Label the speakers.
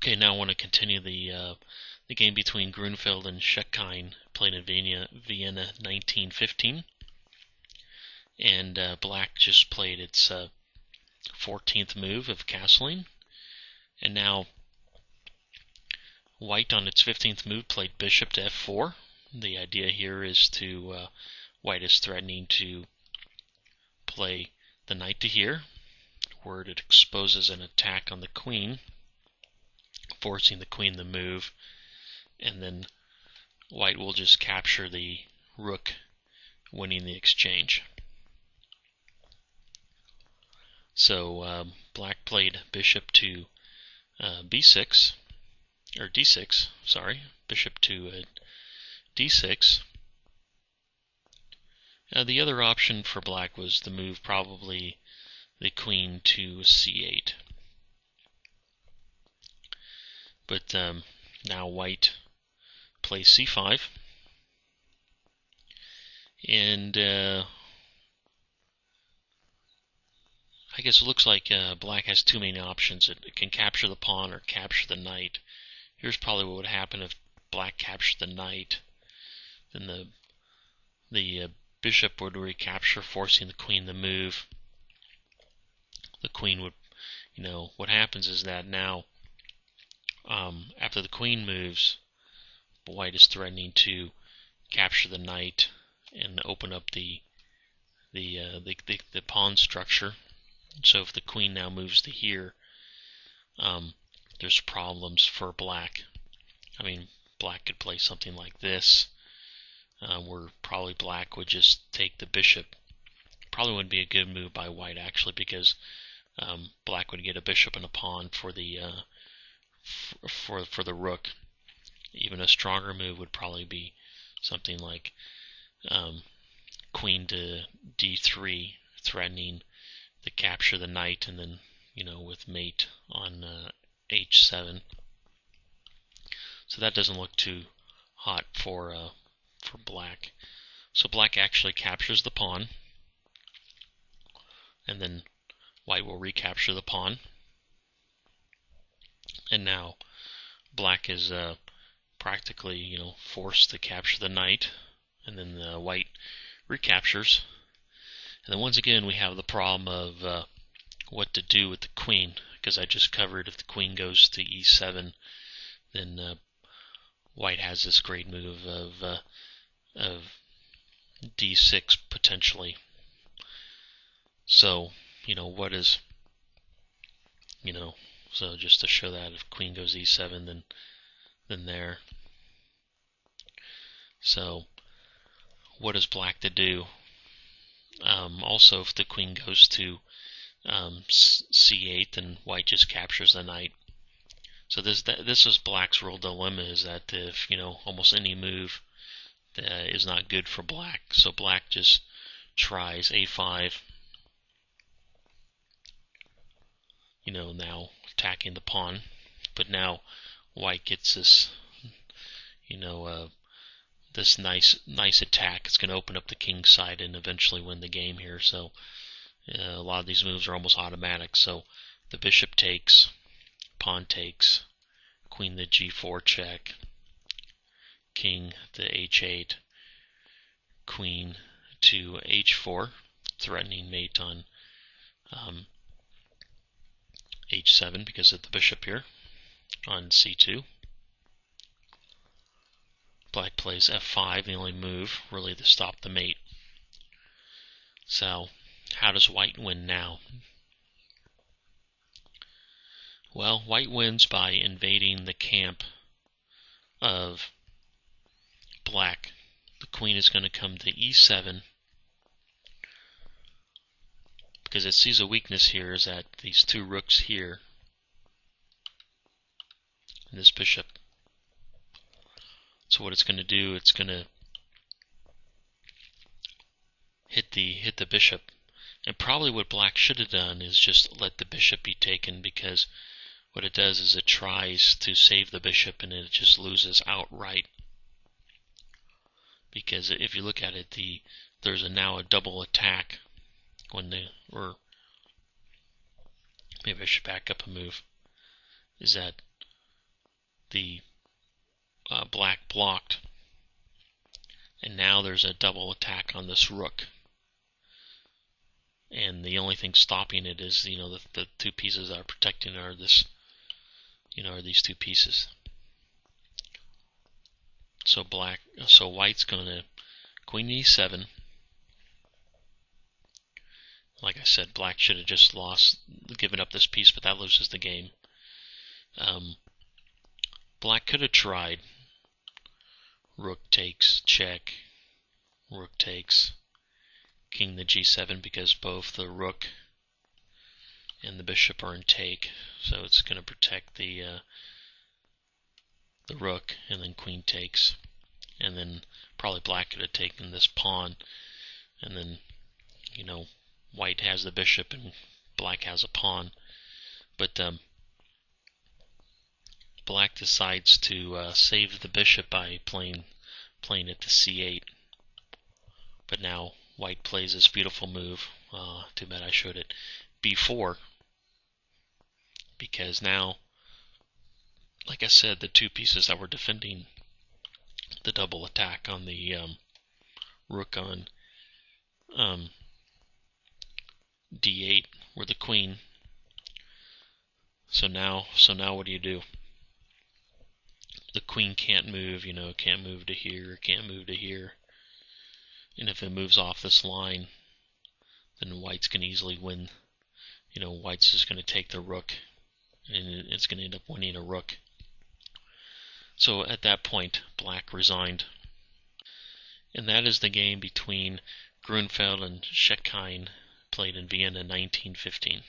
Speaker 1: Okay, now I want to continue the game between Grunfeld and Schenkein, played in Vienna 1915. And black just played its 14th move of castling. And now white on its 15th move played bishop to f4. The idea here is to, white is threatening to play the knight to here, where it exposes an attack on the queen, forcing the queen to move, and then white will just capture the rook, winning the exchange. So black played bishop to b6, or d6, sorry, bishop to d6. The other option for black was to move probably the queen to c8. But now white plays c5, and I guess it looks like black has too many options. It can capture the pawn or capture the knight. Here's probably what would happen if black captured the knight. Then the bishop would recapture, forcing the queen to move. The queen would, what happens is that now, after the queen moves, white is threatening to capture the knight and open up the pawn structure. So if the queen now moves to here, there's problems for black. I mean, black could play something like this, where probably black would just take the bishop. Probably wouldn't be a good move by white, actually, because black would get a bishop and a pawn for the for the rook. Even a stronger move would probably be something like queen to d3, threatening to capture the knight, and then with mate on h7. So that doesn't look too hot for black. So black actually captures the pawn, and then white will recapture the pawn. And now black is practically forced to capture the knight, and then white recaptures. And then once again we have the problem of what to do with the queen, because I just covered if the queen goes to e7, then white has this great move of d6 potentially. So what is so just to show that if queen goes e7, then there. So what is black to do? Also, if the queen goes to c8, then white just captures the knight. So this is black's real dilemma, is that if almost any move is not good for black, so black just tries a5. Now attacking the pawn, but now white gets this this nice attack. It's going to open up the king's side and eventually win the game here. So a lot of these moves are almost automatic. So the bishop takes, pawn takes, queen to g4 check, king to h8, queen to h4, threatening mate on h7 because of the bishop here, on c2. Black plays f5, the only move really to stop the mate. So how does white win now? Well, white wins by invading the camp of black. The queen is going to come to e7, because it sees a weakness here, is that these two rooks here and this bishop. So what it's going to do, it's going to hit the bishop. And probably what black should have done is just let the bishop be taken, because what it does is it tries to save the bishop and it just loses outright. Because if you look at it, there's now a double attack when or maybe I should back up a move. Is that the black blocked, and now there's a double attack on this rook. And the only thing stopping it is, the two pieces that are protecting are this, are these two pieces. So white's going to queen e7. Like I said, black should have just given up this piece, but that loses the game. Black could have tried rook takes, check, rook takes, king to g7, because both the rook and the bishop are in take, so it's going to protect the rook, and then queen takes, and then probably black could have taken this pawn, and then white has the bishop and black has a pawn. But black decides to save the bishop by playing it to c8. But now white plays this beautiful move. Too bad I showed it. b4. Because now, like I said, the two pieces that were defending the double attack on the rook on d8 were the queen. So now what do? The queen can't move, can't move to here, can't move to here. And if it moves off this line, then white's can easily win. White's just going to take the rook, and it's going to end up winning a rook. So at that point, black resigned. And that is the game between Grunfeld and Schenkein, played in Vienna in 1915.